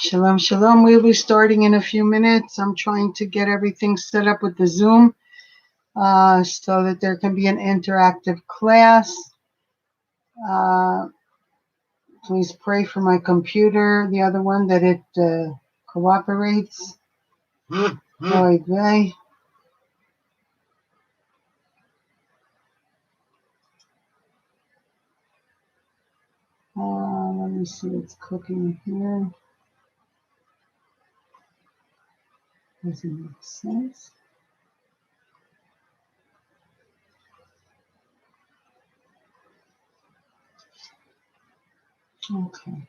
Shalom, shalom. We'll be starting in a few minutes. I'm trying to get everything set up with the Zoom so that there can be an interactive class. Please pray for my computer, the other one, that it cooperates. Oy vey. Let me see what's cooking here. Doesn't make sense. Okay.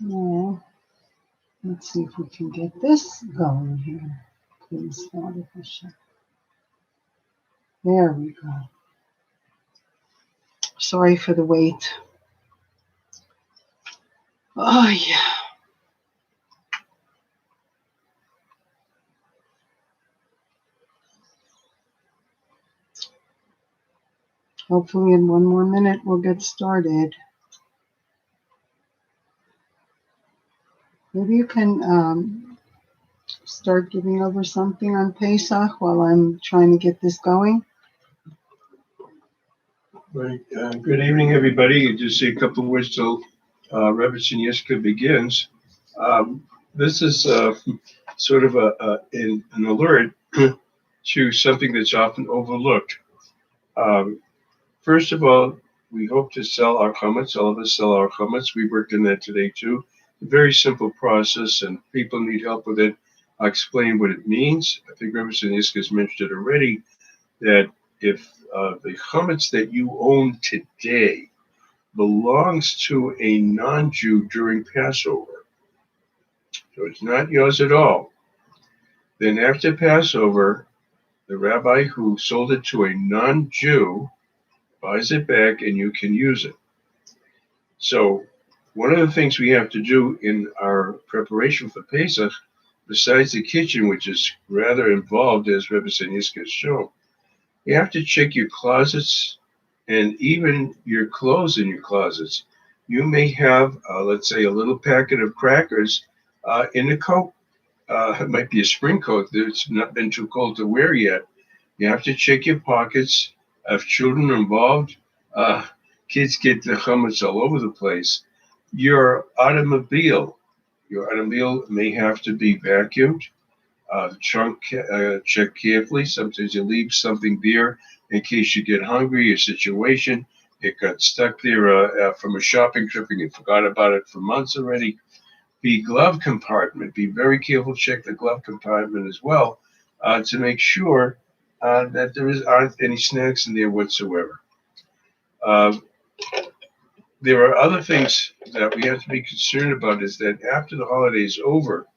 Now, let's see if we can get this going here. Please, Father, for sure. There we go. Sorry for the wait. Oh, yeah. Hopefully in one more minute we'll get started. Maybe you can start giving over something on Pesach while I'm trying to get this going. Right. Good evening, everybody. Just say a couple of words till Rebbe Yiska begins. This is sort of an alert to something that's often overlooked. First of all, we hope to sell our comets. All of us sell our comets. We worked in that today too. A very simple process, and people need help with it. I'll explain what it means. I think Rebbe Yiska has mentioned it already, that if the chametz that you own today belongs to a non-Jew during Passover, so it's not yours at all, then after Passover, the rabbi who sold it to a non-Jew buys it back and you can use it. So one of the things we have to do in our preparation for Pesach, besides the kitchen, which is rather involved, as Rebbe Yiska has shown, you have to check your closets and even your clothes in your closets. You may have, let's say, a little packet of crackers in a coat. It might be a spring coat that's not been too cold to wear yet. You have to check your pockets. If children are involved, kids get the chametz all over the place. Your automobile may have to be vacuumed. The trunk, check carefully. Sometimes you leave something there in case you get hungry, a situation, it got stuck there from a shopping trip and you forgot about it for months already. The glove compartment, be very careful, check the glove compartment as well to make sure that there aren't any snacks in there whatsoever. There are other things that we have to be concerned about, is that after the holiday is over,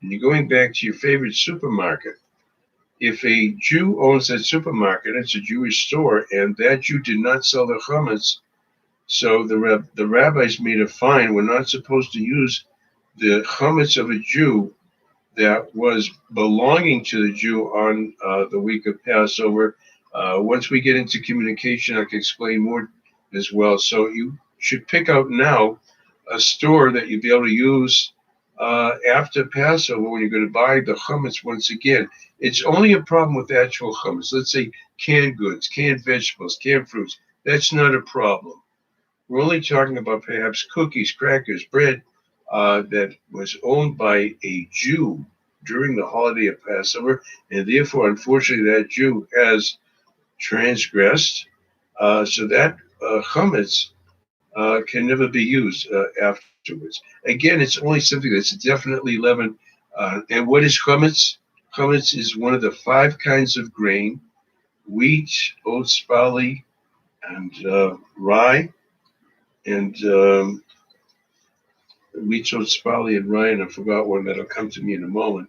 and you're going back to your favorite supermarket, if a Jew owns that supermarket, it's a Jewish store, and that Jew did not sell the chametz, so the rabbis made a fine. We're not supposed to use the chametz of a Jew that was belonging to the Jew on the week of Passover. Once we get into communication, I can explain more as well. So you should pick out now a store that you'll be able to use after Passover when you're going to buy the chametz once again. It's only a problem with actual chametz. Let's say canned goods, canned vegetables, canned fruits. That's not a problem. We're only talking about perhaps cookies, crackers, bread that was owned by a Jew during the holiday of Passover, and therefore, unfortunately, that Jew has transgressed. So that chametz can never be used afterwards. Again, it's only something that's definitely leavened. And what is chametz? Chametz is one of the 5 kinds of grain: wheat, oats, barley, and rye. And wheat, oats, barley, and rye, and I forgot one that'll come to me in a moment.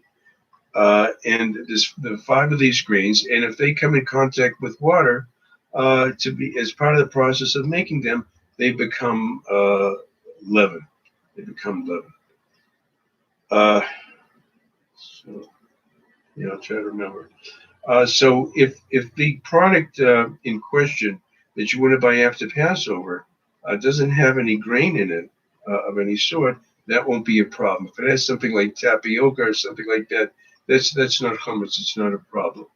And there's the 5 of these grains, and if they come in contact with water, to be as part of the process of making them, they become leaven. They become leaven. So, yeah, I'll try to remember. So if the product in question that you want to buy after Passover doesn't have any grain in it of any sort, that won't be a problem. If it has something like tapioca or something like that, that's not chametz. It's not a problem.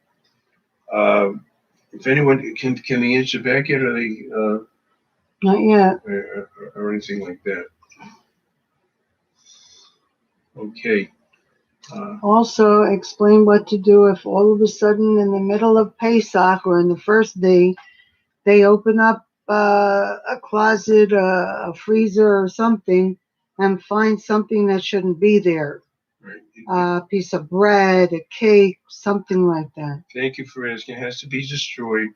If anyone can they answer back yet, or they Not yet. or anything like that? Okay. Also, explain what to do if all of a sudden in the middle of Pesach or in the first day, they open up a closet, a freezer or something, and find something that shouldn't be there. Right. A piece of bread, a cake, something like that. Thank you for asking. It has to be destroyed.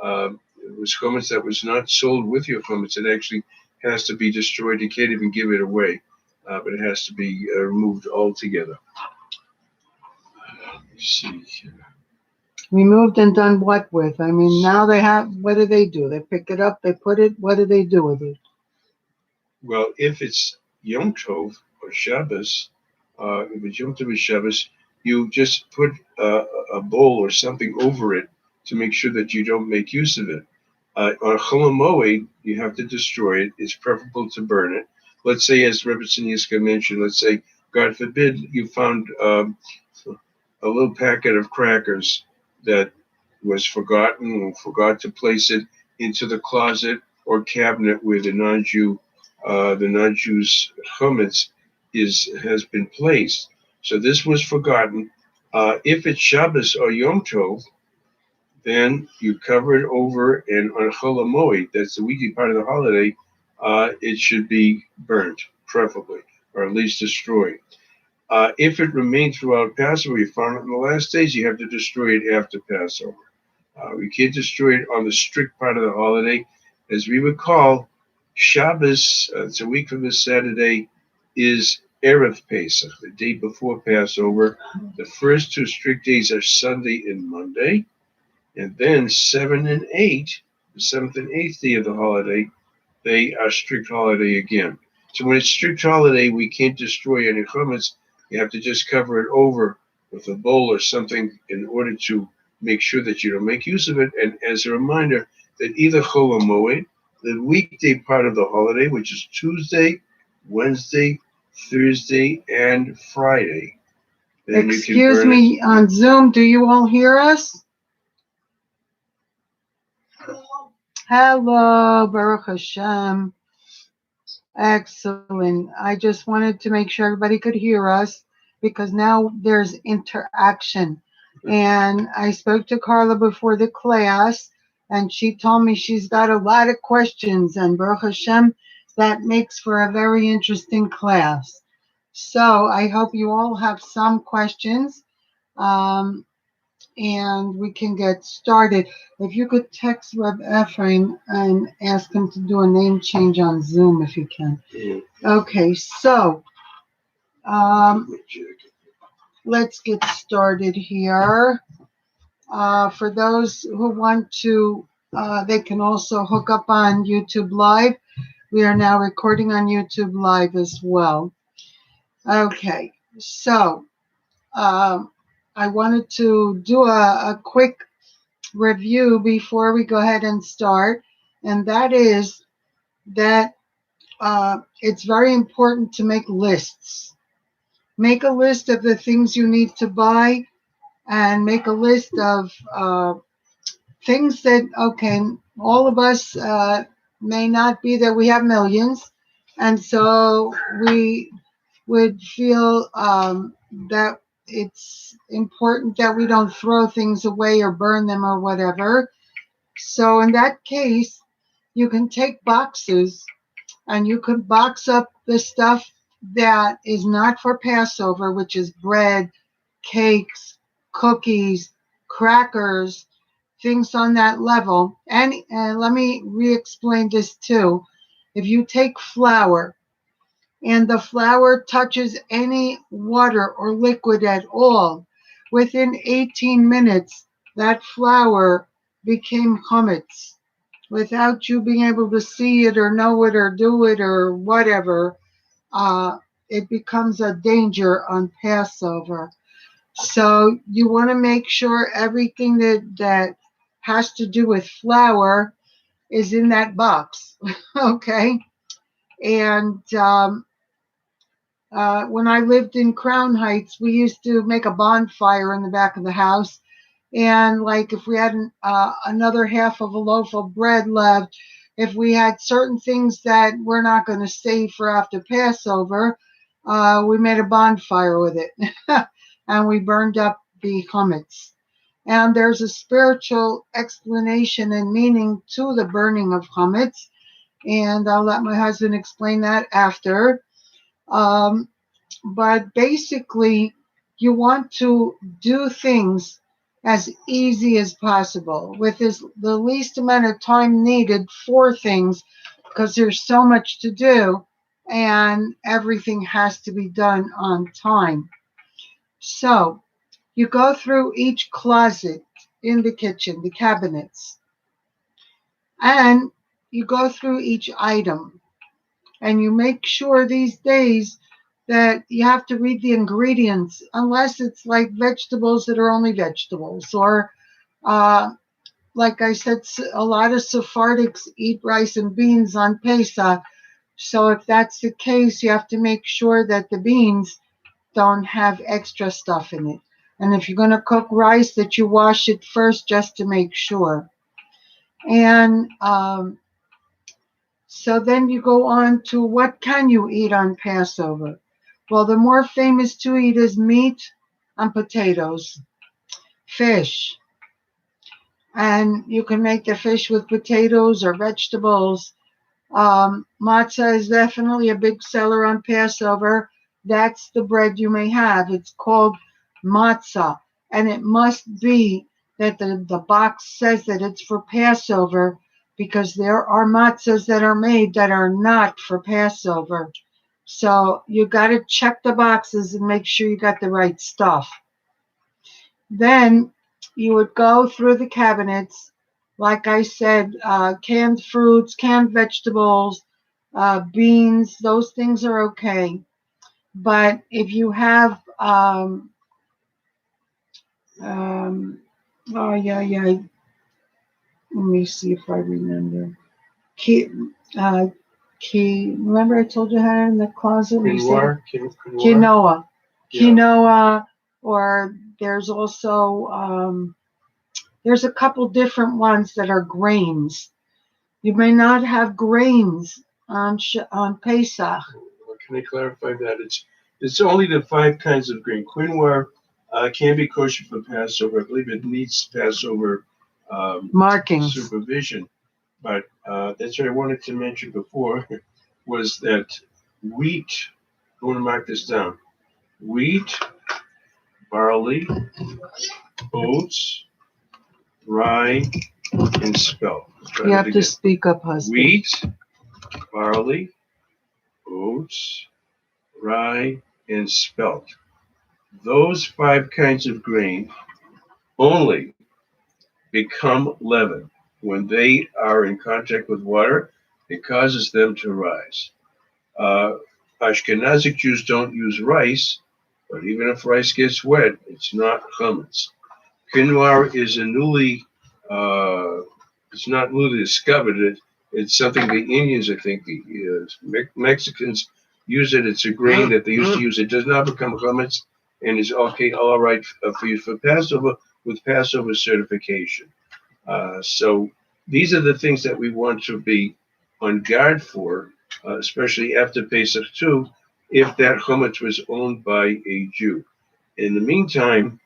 It was chametz that was not sold with your chametz. It actually has to be destroyed. You can't even give it away, but it has to be removed altogether. Let's see. Removed and done what with? I mean, now they have, what do? They pick it up, they put it, what do they do with it? Well, if it's Yom Tov or Shabbos, if it's Yom Tov or Shabbos, you just put a bowl or something over it to make sure that you don't make use of it. On Chol Hamoed, you have to destroy it. It's preferable to burn it. Let's say, as Rebbe Yiska mentioned, let's say, God forbid, you found a little packet of crackers that was forgotten or forgot to place it into the closet or cabinet where the non-Jew's chametz has been placed. So this was forgotten. If it's Shabbos or Yom Tov, then you cover it over, and on Chol Hamoed, that's the weekly part of the holiday, it should be burnt, preferably, or at least destroyed. If it remained throughout Passover, you found it in the last days, you have to destroy it after Passover. We can't destroy it on the strict part of the holiday. As we recall, Shabbos, it's a week from this Saturday, is Erev Pesach, the day before Passover. The first two strict days are Sunday and Monday. And then 7 and 8, the 7th and 8th day of the holiday, they are strict holiday again. So when it's strict holiday, we can't destroy any chametz. You have to just cover it over with a bowl or something in order to make sure that you don't make use of it. And as a reminder that either Chol Hamoed, the weekday part of the holiday, which is Tuesday, Wednesday, Thursday, and Friday. Then Excuse me, on Zoom, do you all hear us? Hello, Baruch Hashem. Excellent. I just wanted to make sure everybody could hear us because now there's interaction. And I spoke to Carla before the class, and she told me she's got a lot of questions, and Baruch Hashem, that makes for a very interesting class. So I hope you all have some questions, and we can get started. If you could text Reb Ephraim and ask him to do a name change on Zoom if you can. Okay, so let's get started here. For those who want to, they can also hook up on YouTube Live. We are now recording on YouTube Live as well. Okay, so I wanted to do a quick review before we go ahead and start, and that is that it's very important to make lists. Make a list of the things you need to buy, and make a list of things that, okay, all of us may not be that we have millions, and so we would feel that it's important that we don't throw things away or burn them or whatever. So in that case, you can take boxes and you can box up the stuff that is not for Passover, which is bread, cakes, cookies, crackers, things on that level. And let me re-explain this too. If you take flour and the flour touches any water or liquid at all, within 18 minutes, that flour became chametz. Without you being able to see it or know it or do it or whatever, it becomes a danger on Passover. So you want to make sure everything that has to do with flour is in that box, okay? And When I lived in Crown Heights, we used to make a bonfire in the back of the house. And like if we had another half of a loaf of bread left, if we had certain things that we're not going to save for after Passover, we made a bonfire with it. And we burned up the comets. And there's a spiritual explanation and meaning to the burning of comets. And I'll let my husband explain that after. Um, but basically, you want to do things as easy as possible with the least amount of time needed for things because there's so much to do and everything has to be done on time. So you go through each closet in the kitchen, the cabinets, and you go through each item and you make sure these days that you have to read the ingredients unless it's like vegetables that are only vegetables or like I said, a lot of Sephardics eat rice and beans on Pesach. So if that's the case, you have to make sure that the beans don't have extra stuff in it. And if you're going to cook rice, that you wash it first just to make sure. And so then you go on to what can you eat on Passover? Well, the more famous to eat is meat and potatoes, fish. And you can make the fish with potatoes or vegetables. Matzah is definitely a big seller on Passover. That's the bread you may have. It's called matzah. And it must be that the box says that it's for Passover because there are matzahs that are made that are not for Passover. So you got to check the boxes and make sure you got the right stuff. Then you would go through the cabinets. Like I said, canned fruits, canned vegetables, beans, those things are okay. But if you have, oh yeah, let me see if I remember. Remember I told you I had it in the closet? Quinoa. Yeah. Quinoa, or there's also, there's a couple different ones that are grains. You may not have grains on Pesach. Can I clarify that? It's only the 5 kinds of grain. Quinoa can be kosher for Passover. I believe it needs Passover markings, supervision. But that's what I wanted to mention before was that wheat. I want to mark this down. Wheat, barley, oats, rye, and spelt. You have to speak up, husband. Wheat, barley, oats, rye, and spelt. Those 5 kinds of grain only become leaven when they are in contact with water. It causes them to rise. Ashkenazic Jews don't use rice, but even if rice gets wet, it's not chametz. Quinoa is it's not newly discovered. It's something the Indians, I think, Mexicans use it. It's a grain that they used to use. It does not become chametz and is okay, all right for use for Passover with Passover certification. So these are the things that we want to be on guard for, especially after Pesach too, if that chametz was owned by a Jew. In the meantime,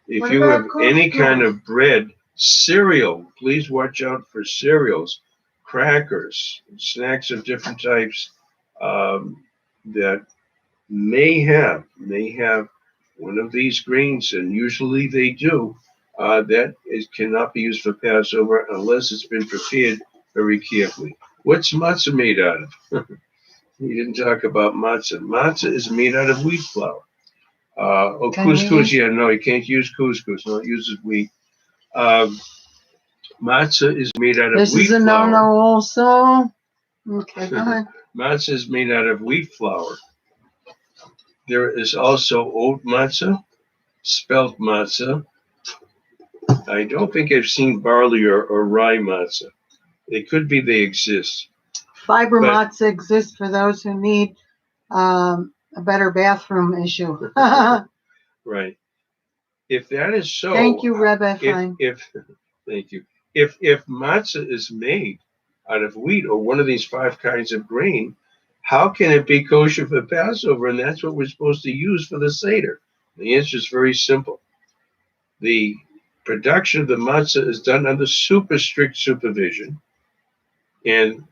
if you have any kind of bread, cereal, please watch out for cereals, crackers, snacks of different types that may have one of these grains, and usually they do. That cannot be used for Passover unless it's been prepared very carefully. What's matzah made out of? We didn't talk about matzah. Matzah is made out of wheat flour. Couscous, no, you can't use couscous. No, it uses wheat. Matzah is made out of wheat flour. This is a no-no also? Okay, go ahead. Matzah is made out of wheat flour. There is also oat matzah, spelt matzah. I don't think I've seen barley or rye matzah. It could be they exist. Fiber matzah exists for those who need a better bathroom issue. Right. If that is so, Thank you, Rebbe. Fine. if thank you. If matzah is made out of wheat or one of these five kinds of grain, how can it be kosher for Passover? And that's what we're supposed to use for the Seder. The answer is very simple. The production of the matzah is done under super strict supervision, and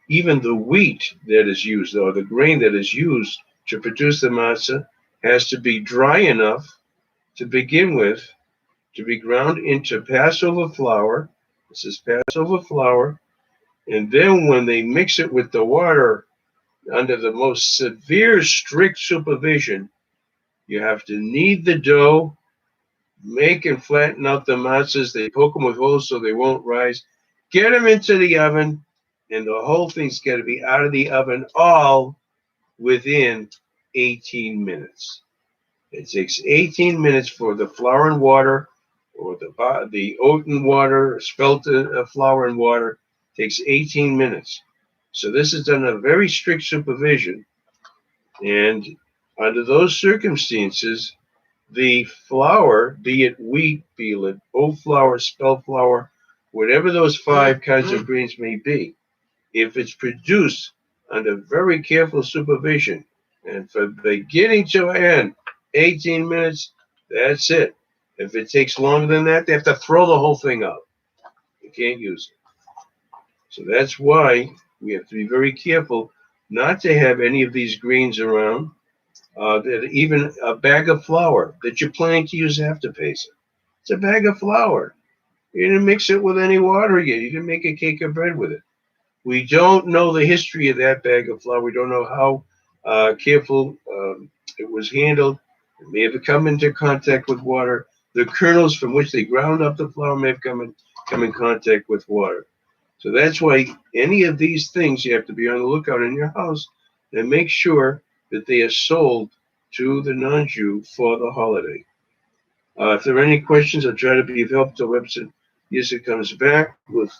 even the wheat that is used, or the grain that is used to produce the matzah, has to be dry enough to begin with to be ground into Passover flour. This is Passover flour. And then when they mix it with the water under the most severe, strict supervision, you have to knead the dough, make and flatten out the matzahs. They poke them with holes so they won't rise. Get them into the oven, and the whole thing's got to be out of the oven all within 18 minutes. It takes 18 minutes for the flour and water, or the oat and water, spelt flour and water. It takes 18 minutes. So this is done under very strict supervision, and under those circumstances, the flour, be it wheat, be it oat flour, spelt flour, whatever those five kinds of grains may be, if it's produced under very careful supervision, and from beginning to end, 18 minutes, that's it. If it takes longer than that, they have to throw the whole thing out. You can't use it. So that's why we have to be very careful not to have any of these grains around. That even a bag of flour that you're planning to use after Pesach. It's a bag of flour. You didn't mix it with any water yet. You didn't make a cake of bread with it. We don't know the history of that bag of flour. We don't know how careful it was handled. It may have come into contact with water. The kernels from which they ground up the flour may have come in contact with water. So that's why any of these things you have to be on the lookout in your house and make sure that they are sold to the non-Jew for the holiday. If there are any questions, I'll try to be of help till Rebbe Yisrael comes back with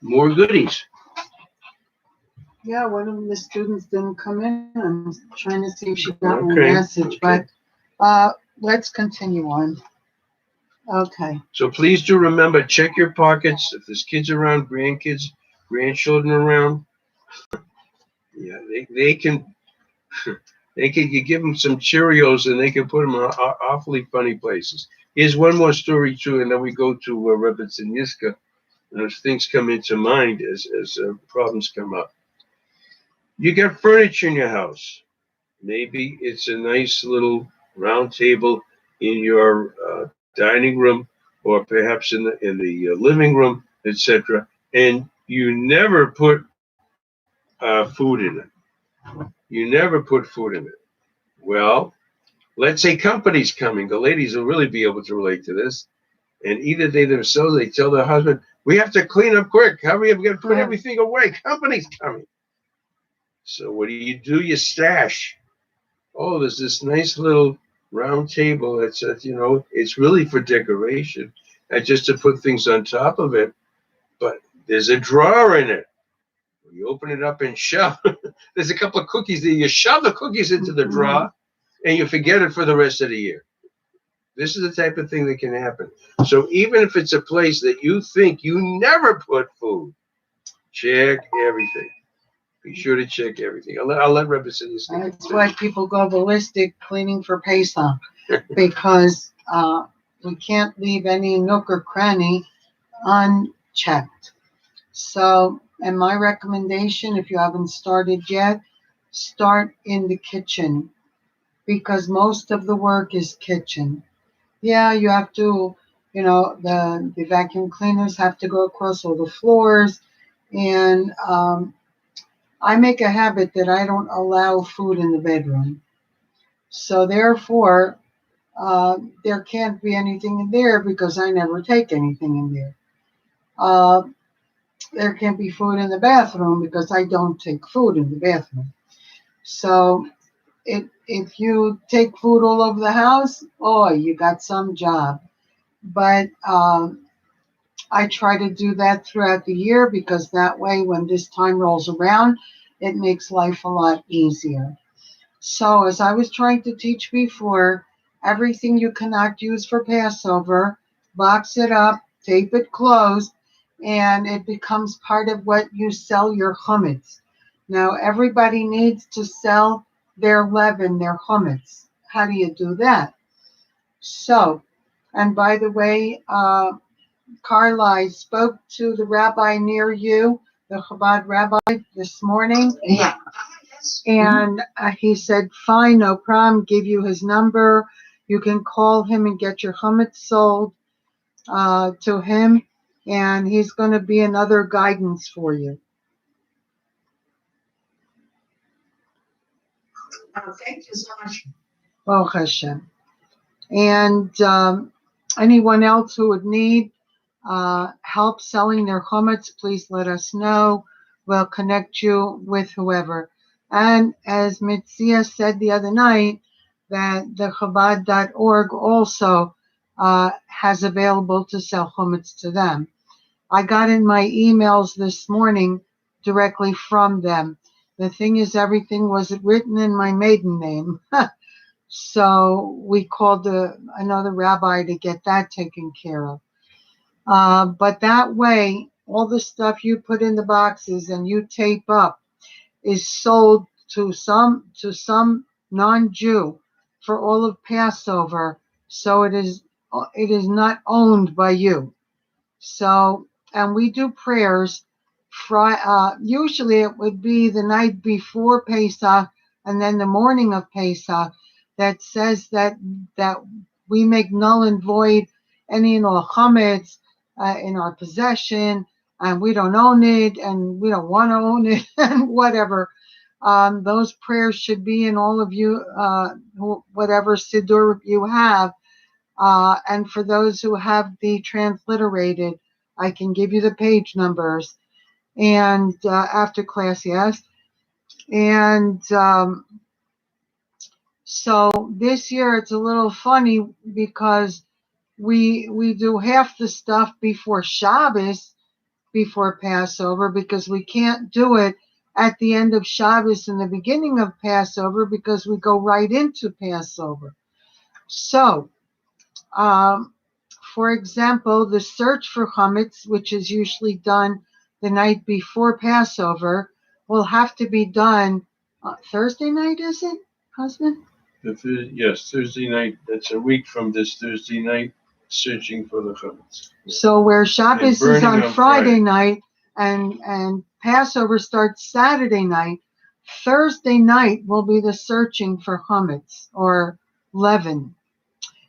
more goodies. Yeah, one of the students didn't come in. I'm trying to see if she got my message, but let's continue on. Okay. So please do remember, check your pockets. If there's kids around, grandkids, grandchildren around, yeah, they can. You give them some Cheerios and they can put them in awfully funny places. Here's one more story too, and then we go to Rebbe Yiska. As things come into mind, as problems come up. You got furniture in your house. Maybe it's a nice little round table in your dining room, or perhaps in the living room, etc. And you never put food in it. You never put food in it. Well, let's say company's coming. The ladies will really be able to relate to this. And either they themselves, they tell their husband, we have to clean up quick. Hurry up, we got to put everything away. Company's coming. So what do? You stash. Oh, there's this nice little round table that's, it's really for decoration and just to put things on top of it. But there's a drawer in it. You open it up and shove. There's a couple of cookies there. You shove the cookies into the drawer and you forget it for the rest of the year. This is the type of thing that can happen. So even if it's a place that you think you never put food, check everything. Be sure to check everything. I'll let Rebbe say this. That's why people go ballistic cleaning for Pesach, because we can't leave any nook or cranny unchecked. So, and my recommendation, if you haven't started yet, start in the kitchen, because most of the work is kitchen. Yeah, you have to, the vacuum cleaners have to go across all the floors, and I make a habit that I don't allow food in the bedroom. So therefore, there can't be anything in there because I never take anything in there. There can't be food in the bathroom because I don't take food in the bathroom. So if you take food all over the house, you got some job. But I try to do that throughout the year, because that way when this time rolls around, it makes life a lot easier. So, as I was trying to teach before, everything you cannot use for Passover, box it up, tape it closed, and it becomes part of what you sell your chametz. Now, everybody needs to sell their leaven, their chametz. How do you do that? So, and by the way, Carly spoke to the rabbi near you, the Chabad rabbi, this morning. Yeah. And he said, fine, no problem, give you his number. You can call him and get your chametz sold to him. And he's going to be another guidance for you. Thank you so much. Baruch Hashem. And anyone else who would need help selling their chametz, please let us know. We'll connect you with whoever. And as Mitzia said the other night, that the Chabad.org also has available to sell chametz to them. I got in my emails this morning directly from them. The thing is, everything was written in my maiden name. So we called another rabbi to get that taken care of. But that way, all the stuff you put in the boxes and you tape up is sold to some non-Jew for all of Passover. So it is not owned by you. So, and we do prayers. Usually it would be the night before Pesach and then the morning of Pesach that says that we make null and void any and all chametz in our possession, and we don't own it, and we don't want to own it, and whatever. Those prayers should be in all of you, whatever siddur you have. And for those who have the transliterated, I can give you the page numbers. And after class, yes. And so this year it's a little funny because we do half the stuff before Shabbos, before Passover, because we can't do it at the end of Shabbos and the beginning of Passover because we go right into Passover. So, for example, the search for chametz, which is usually done the night before Passover, will have to be done Thursday night, is it, husband? Yes, Thursday night. That's a week from this Thursday night, searching for the chametz. So where Shabbos is on Friday Friday night and Passover starts Saturday night, Thursday night will be the searching for chametz or leaven,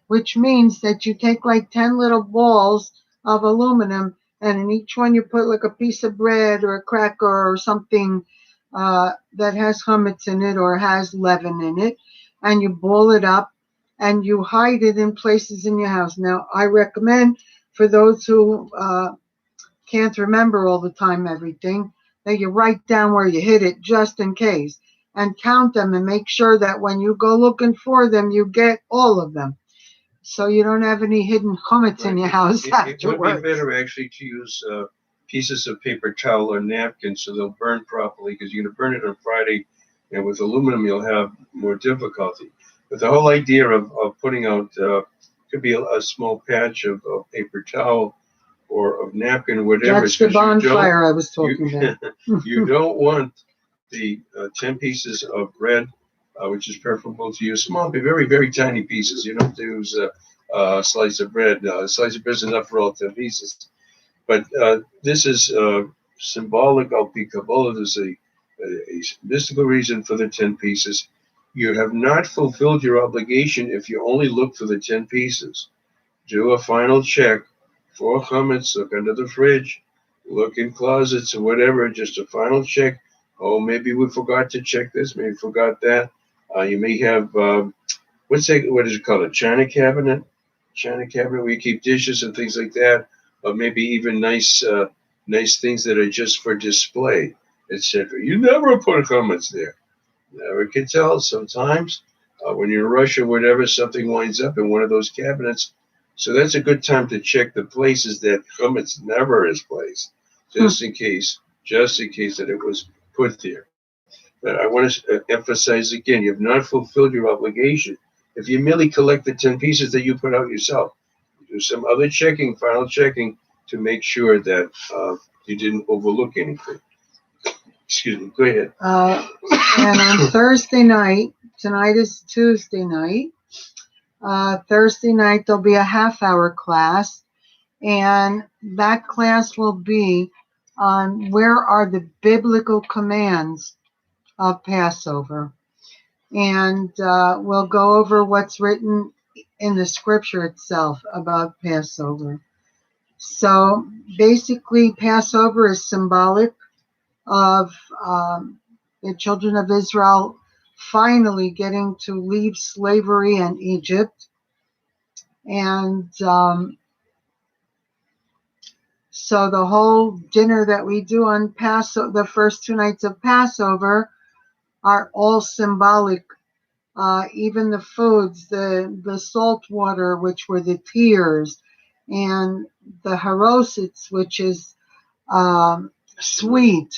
which means that you take like 10 little balls of aluminum, and in each one you put like a piece of bread or a cracker or something that has chametz in it or has leaven in it, and you ball it up and you hide it in places in your house. Now, I recommend for those who can't remember all the time everything, that you write down where you hid it just in case, and count them and make sure that when you go looking for them, you get all of them. So you don't have any hidden chametz in your house afterwards. It would be better actually to use pieces of paper towel or napkins so they'll burn properly, because you're going to burn it on Friday, and with aluminum you'll have more difficulty. But the whole idea of putting out could be a small patch of paper towel or of napkin, whatever. That's the bonfire I was talking about. You don't want the 10 pieces of bread, which is preferable to use small, but very, very tiny pieces. You don't have to use a slice of bread. A slice of bread is enough for all 10 pieces. But this is symbolic of the Kabbalah. There's a mystical reason for the 10 pieces. You have not fulfilled your obligation if you only look for the 10 pieces. Do a final check for chametz. Look under the fridge, look in closets or whatever. Just a final check. Oh, maybe we forgot to check this. Maybe we forgot that. You may have what is it called? A china cabinet. China cabinet where you keep dishes and things like that, or maybe even nice things that are just for display, etc. You never put chametz there. Never can tell. Sometimes when you're in rush or whatever, something winds up in one of those cabinets. So that's a good time to check the places that chametz never is placed, just in case that it was put there. But I want to emphasize again, you have not fulfilled your obligation. If you merely collect the 10 pieces that you put out yourself, do some other checking, final checking, to make sure that you didn't overlook anything. Excuse me, go ahead. And on Thursday night, tonight is Tuesday night, Thursday night there'll be a half-hour class, and that class will be on where are the biblical commands of Passover. And we'll go over what's written in the scripture itself about Passover. So basically, Passover is symbolic of the children of Israel finally getting to leave slavery in Egypt. And so the whole dinner that we do on Passover, the first 2 nights of Passover, are all symbolic. Even the foods, the salt water, which were the tears, and the harosits, which is sweet,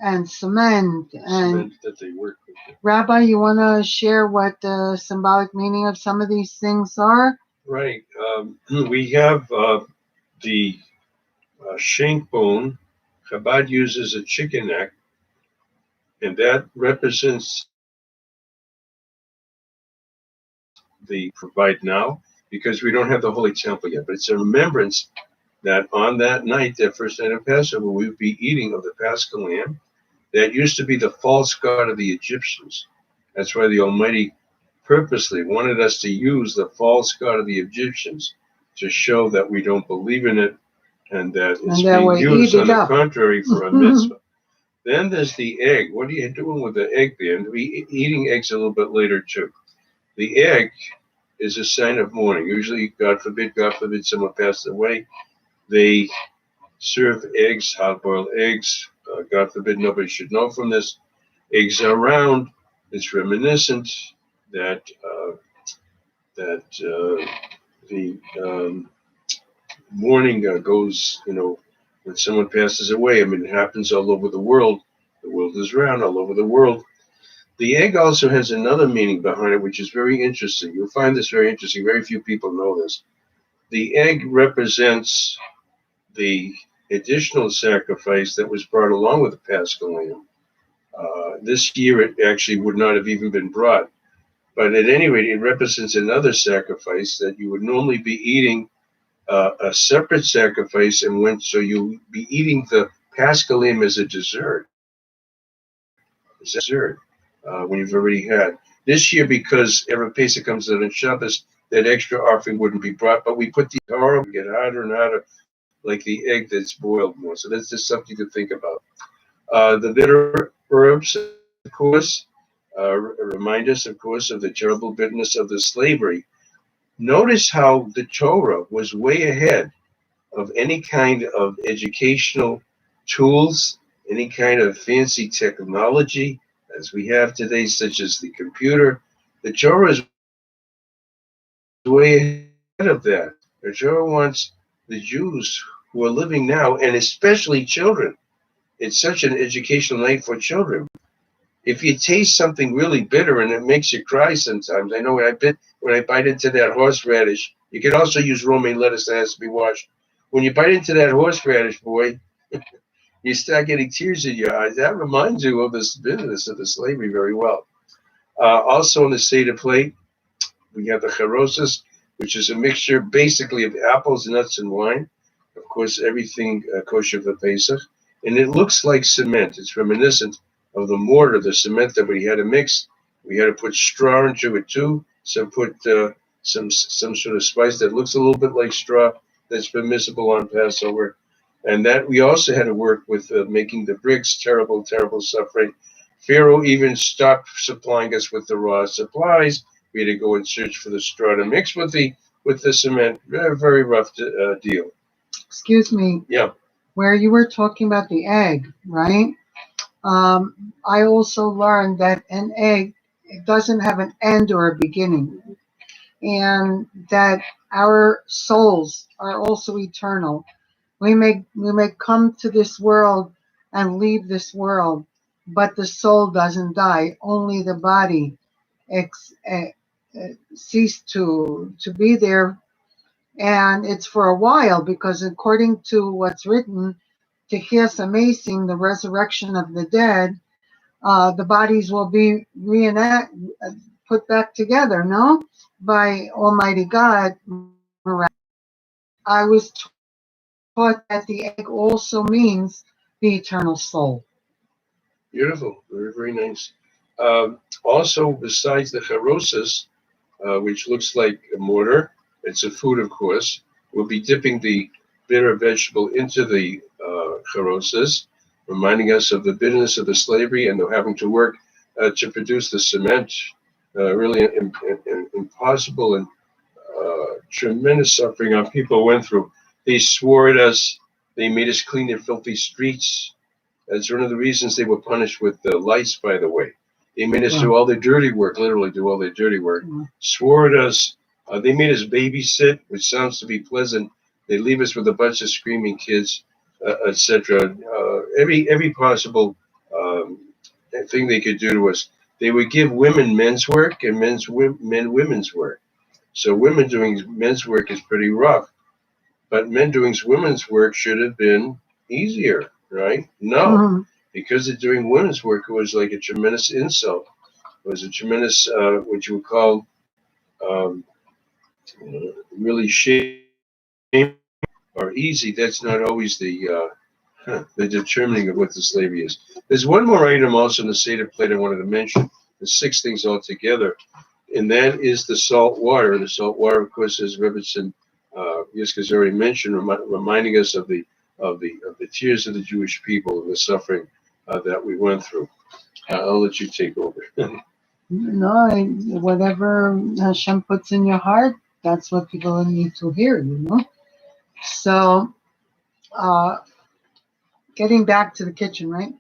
and cement. And that they work with. Rabbi, you want to share what the symbolic meaning of some of these things are? Right. We have the shank bone. Chabad uses a chicken neck, and that represents the provide now, because we don't have the Holy Temple yet. But it's a remembrance that on that night, that first night of Passover, we would be eating of the Paschal lamb. That used to be the false god of the Egyptians. That's why the Almighty purposely wanted us to use the false god of the Egyptians to show that we don't believe in it, and that it's being used on the contrary for a mitzvah. Then there's the egg. What are you doing with the egg there? And we eating eggs a little bit later too. The egg is a sign of mourning. Usually, God forbid, someone passed away. They serve eggs, hard-boiled eggs. God forbid, nobody should know from this. Eggs are round. It's reminiscent that the mourning goes, when someone passes away. I mean, it happens all over the world. The world is round all over the world. The egg also has another meaning behind it, which is very interesting. You'll find this very interesting. Very few people know this. The egg represents the additional sacrifice that was brought along with the Paschal lamb. This year, it actually would not have even been brought. But at any rate, it represents another sacrifice that you would normally be eating a separate sacrifice, and so you'll be eating the Paschal lamb as a dessert. When you've already had. This year, because every Pesach comes out on Shabbos, that extra offering wouldn't be brought, but we put the Torah, get harder and harder, like the egg that's boiled more. So that's just something to think about. The bitter herbs, of course, remind us, of course, of the terrible bitterness of the slavery. Notice how the Torah was way ahead of any kind of educational tools, any kind of fancy technology as we have today, such as the computer. The Torah is way ahead of that. The Torah wants the Jews who are living now, and especially children. It's such an educational night for children. If you taste something really bitter and it makes you cry sometimes, I know when I bite into that horseradish, you can also use romaine lettuce that has to be washed. When you bite into that horseradish, boy, you start getting tears in your eyes. That reminds you of this bitterness of the slavery very well. Also on the Seder plate, we have the charosis, which is a mixture basically of apples, nuts, and wine. Of course, everything kosher for Pesach. And it looks like cement. It's reminiscent of the mortar, the cement that we had to mix. We had to put straw into it too. So put some sort of spice that looks a little bit like straw that's permissible on Passover. And that we also had to work with making the bricks. Terrible, terrible suffering. Pharaoh even stopped supplying us with the raw supplies. We had to go and search for the straw to mix with the cement. Very, very rough deal. Excuse me. Yeah. Where you were talking about the egg, right? I also learned that an egg, it doesn't have an end or a beginning, and that our souls are also eternal. We may come to this world and leave this world, but the soul doesn't die. Only the body ceased to be there, and it's for a while, because according to what's written, Techias Amazing, the resurrection of the dead, the bodies will be put back together, no? By Almighty God. I was taught that the egg also means the eternal soul. Beautiful, very, very nice. Also, besides the charosis, which looks like a mortar, it's a food, of course. We'll be dipping the bitter vegetable into the charosis, reminding us of the bitterness of the slavery and having to work to produce the cement. Really impossible and tremendous suffering our people went through. They swore at us. They made us clean their filthy streets. That's one of the reasons they were punished with the lice, by the way. They made us do all their dirty work, literally do all their dirty work. Swore at us. They made us babysit, which sounds to be pleasant. They leave us with a bunch of screaming kids, etc. Every possible thing they could do to us. They would give women men's work and men women's work. So women doing men's work is pretty rough, but men doing women's work should have been easier, right? No, because they're doing women's work, it was like a tremendous insult. It was a tremendous, what you would call, um, really shame or easy. That's not always the determining of what the slavery is. There's one more item also in the Seder plate I wanted to mention. There's 6 things altogether, and that is the salt water. The salt water, of course, as Rebbetzin Yiska's already mentioned, reminding us of the tears of the Jewish people and the suffering that we went through. I'll let you take over. No, whatever Hashem puts in your heart, that's what people need to hear, So, getting back to the kitchen, right?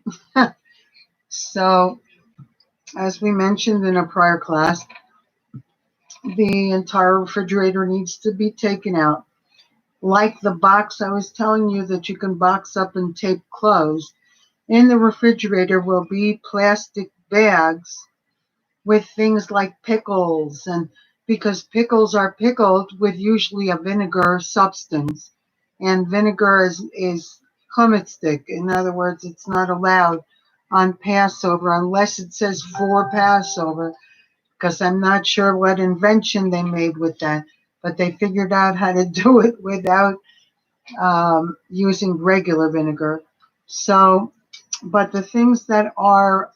So, as we mentioned in a prior class, the entire refrigerator needs to be taken out. Like the box I was telling you that you can box up and tape closed, in the refrigerator will be plastic bags with things like pickles, and because pickles are pickled with usually a vinegar substance, and vinegar is chametzik. In other words, it's not allowed on Passover unless it says for Passover, because I'm not sure what invention they made with that, but they figured out how to do it without using regular vinegar. So, but the things that are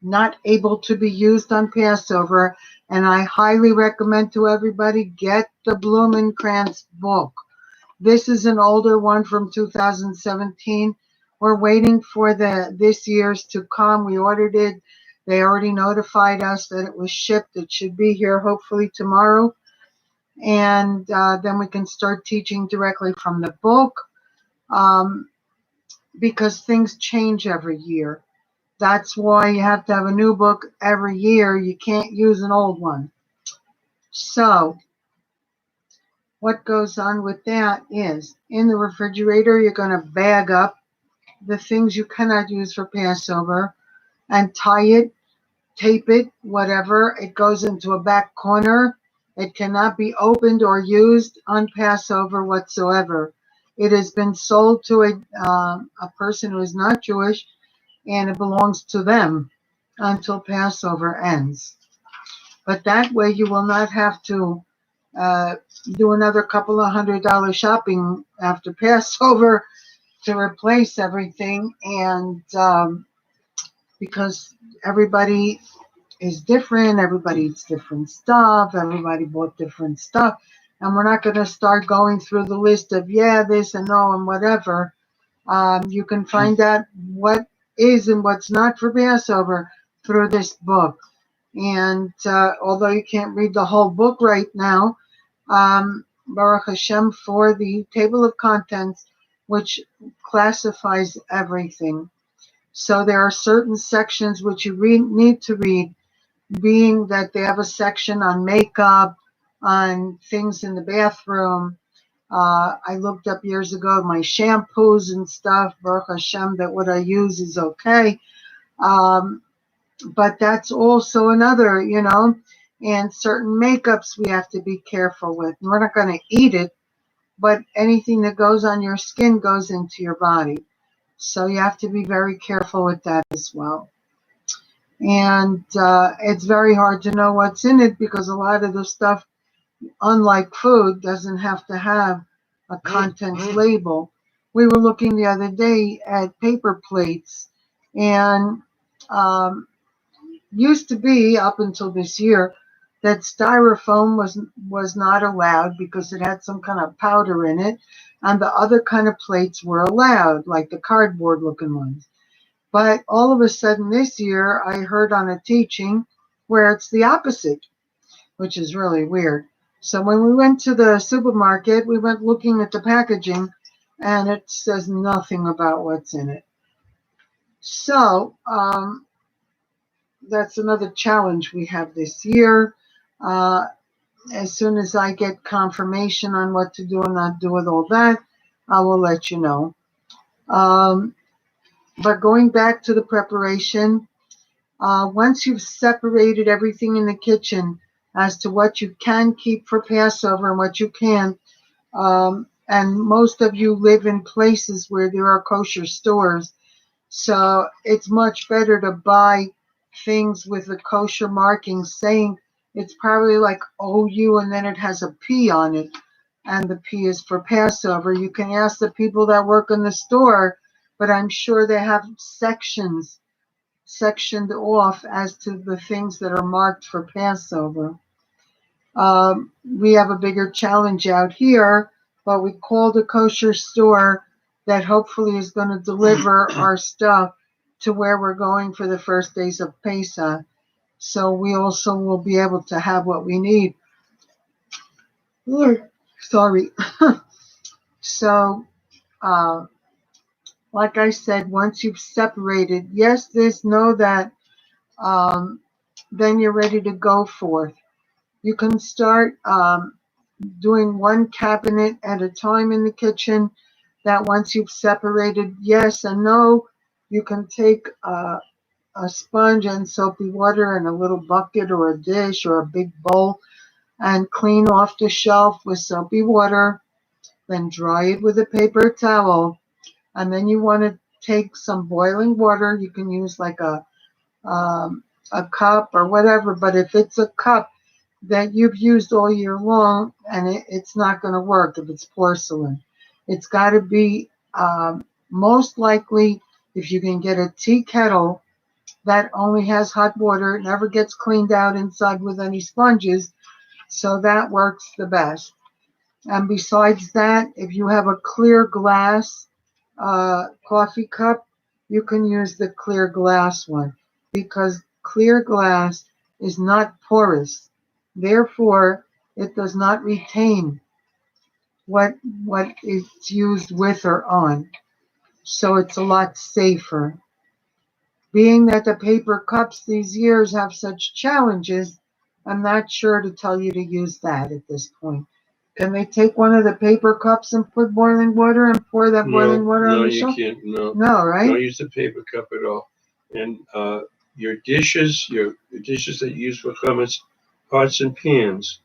not able to be used on Passover, and I highly recommend to everybody, get the Blumenkrantz book. This is an older one from 2017. We're waiting for this year's to come. We ordered it. They already notified us that it was shipped. It should be here hopefully tomorrow. And then we can start teaching directly from the book, because things change every year. That's why you have to have a new book every year. You can't use an old one. So what goes on with that is, in the refrigerator, you're going to bag up the things you cannot use for Passover and tie it, tape it, whatever. It goes into a back corner. It cannot be opened or used on Passover whatsoever. It has been sold to a person who is not Jewish, and it belongs to them until Passover ends. But that way you will not have to do another couple of $100 shopping after Passover to replace everything. And because everybody is different, everybody eats different stuff, everybody bought different stuff, and we're not going to start going through the list of this and no and whatever. You can find out what is and what's not for Passover through this book. And although you can't read the whole book right now, Baruch Hashem for the table of contents, which classifies everything. So there are certain sections which you need to read, being that they have a section on makeup, on things in the bathroom. I looked up years ago my shampoos and stuff. Baruch Hashem that what I use is okay. Um, but that's also another, and certain makeups we have to be careful with. We're not going to eat it, but anything that goes on your skin goes into your body. So you have to be very careful with that as well. And it's very hard to know what's in it because a lot of the stuff, unlike food, doesn't have to have a contents label. We were looking the other day at paper plates, and used to be up until this year that styrofoam was not allowed because it had some kind of powder in it, and the other kind of plates were allowed, like the cardboard looking ones. But all of a sudden this year, I heard on a teaching where it's the opposite, which is really weird. So when we went to the supermarket, we went looking at the packaging, and it says nothing about what's in it. So that's another challenge we have this year. Uh, as soon as I get confirmation on what to do and not do with all that, I will let you know. But going back to the preparation, once you've separated everything in the kitchen as to what you can keep for Passover and what you can't, and most of you live in places where there are kosher stores, so it's much better to buy things with the kosher marking saying it's probably like OU and then it has a P on it, and the P is for Passover. You can ask the people that work in the store, but I'm sure they have sectioned off as to the things that are marked for Passover. We have a bigger challenge out here, but we called a kosher store that hopefully is going to deliver our stuff to where we're going for the first days of Pesach. So we also will be able to have what we need. Sorry. So, like I said, once you've separated, yes, this, know that, then you're ready to go forth. You can start doing one cabinet at a time in the kitchen. That once you've separated yes and no, you can take a sponge and soapy water in a little bucket or a dish or a big bowl and clean off the shelf with soapy water, then dry it with a paper towel. And then you want to take some boiling water. You can use like a cup or whatever, but if it's a cup that you've used all year long and it's not going to work if it's porcelain, it's got to be most likely if you can get a tea kettle that only has hot water, it never gets cleaned out inside with any sponges, so that works the best. And besides that, if you have a clear glass coffee cup, you can use the clear glass one because clear glass is not porous. Therefore, it does not retain what it's used with or on. So it's a lot safer. Being that the paper cups these years have such challenges, I'm not sure to tell you to use that at this point. Can they take one of the paper cups and put boiling water and pour that boiling water on the shelf? No, you can't. No, No, right? don't use the paper cup at all. And your dishes that you use for chametz, pots and pans,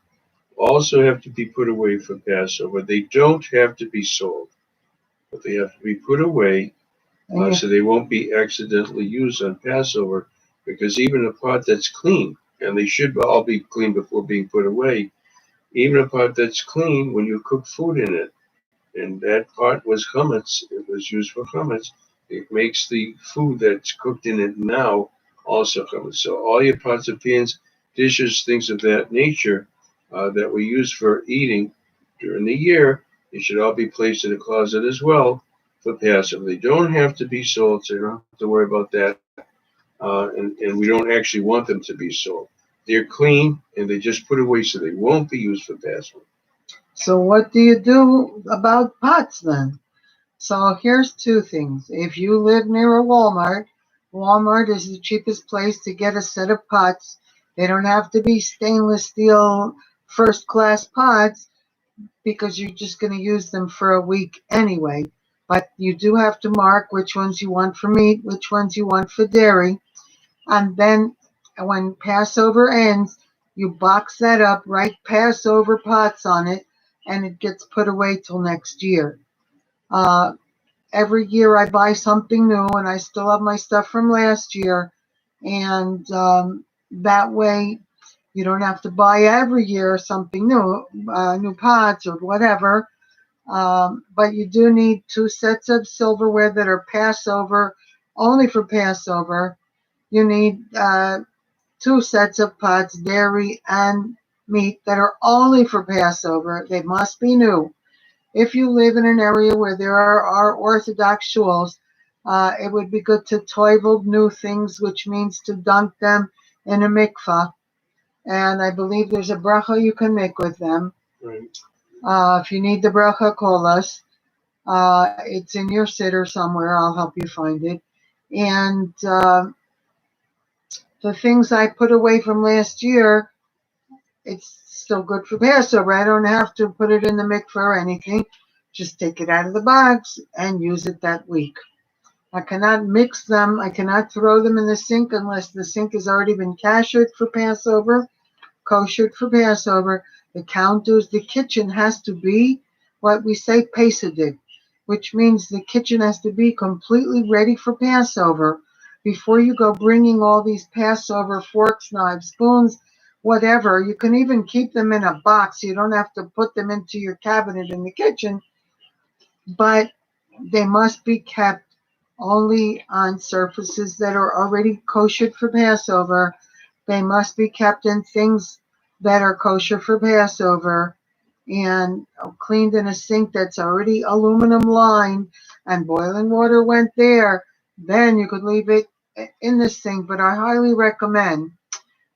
also have to be put away for Passover. They don't have to be sold, but they have to be put away so they won't be accidentally used on Passover. Because even a pot that's clean, and they should all be clean before being put away, even a pot that's clean, when you cook food in it, and that pot was chametz, it was used for chametz, it makes the food that's cooked in it now also chametz. So all your pots and pans, dishes, things of that nature that we use for eating during the year, they should all be placed in a closet as well for Passover. They don't have to be sold, so you don't have to worry about that. And we don't actually want them to be sold. They're clean and they just put away so they won't be used for Passover. So what do you do about pots then? So here's two things. If you live near a Walmart is the cheapest place to get a set of pots. They don't have to be stainless steel first class pots because you're just going to use them for a week anyway. But you do have to mark which ones you want for meat, which ones you want for dairy. And then when Passover ends, you box that up, write Passover pots on it, and it gets put away till next year. Uh, every year I buy something new, and I still have my stuff from last year. And that way you don't have to buy every year something new, new pots or whatever. But you do need 2 sets of silverware that are Passover, only for Passover. You need 2 sets of pots, dairy and meat, that are only for Passover. They must be new. If you live in an area where there are Orthodox shuls, it would be good to toivel new things, which means to dunk them in a mikvah. And I believe there's a bracha you can make with them. Right. If you need the bracha, call us. It's in your sitter somewhere. I'll help you find it. And the things I put away from last year, it's still good for Passover. I don't have to put it in the mikveh or anything. Just take it out of the box and use it that week. I cannot mix them. I cannot throw them in the sink unless the sink has already been koshered for Passover, koshered for Passover. The counters, the kitchen has to be what we say Pesach, which means the kitchen has to be completely ready for Passover. Before you go bringing all these Passover forks, knives, spoons, whatever, you can even keep them in a box. You don't have to put them into your cabinet in the kitchen, but they must be kept only on surfaces that are already kosher for Passover. They must be kept in things that are kosher for Passover and cleaned in a sink that's already aluminum lined and boiling water went there. Then you could leave it in the sink. But I highly recommend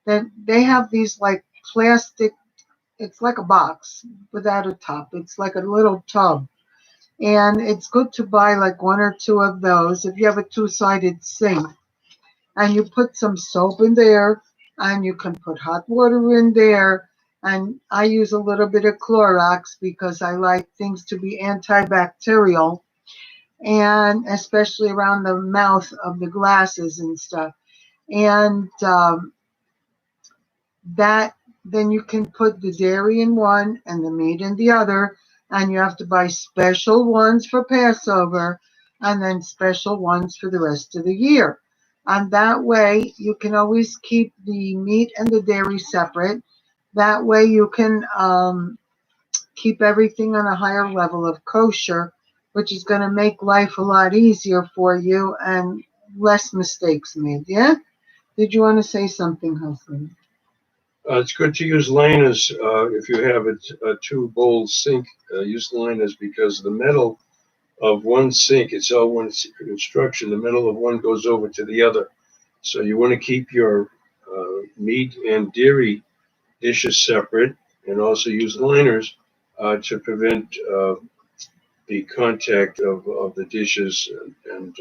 that they have these like plastic, it's like a box without a top. It's like a little tub. And it's good to buy like 1 or 2 of those if you have a 2-sided sink. And you put some soap in there, and you can put hot water in there. And I use a little bit of Clorox because I like things to be antibacterial, and especially around the mouth of the glasses and stuff. And that then you can put the dairy in one and the meat in the other, and you have to buy special ones for Passover and then special ones for the rest of the year. And that way you can always keep the meat and the dairy separate. That way you can keep everything on a higher level of kosher, which is going to make life a lot easier for you and less mistakes made. Yeah? Did you want to say something, husband? It's good to use liners if you have a 2-bowl sink. Use liners because the metal of one sink, it's all one construction. The metal of one goes over to the other. So you want to keep your meat and dairy dishes separate, and also use liners to prevent the contact of the dishes and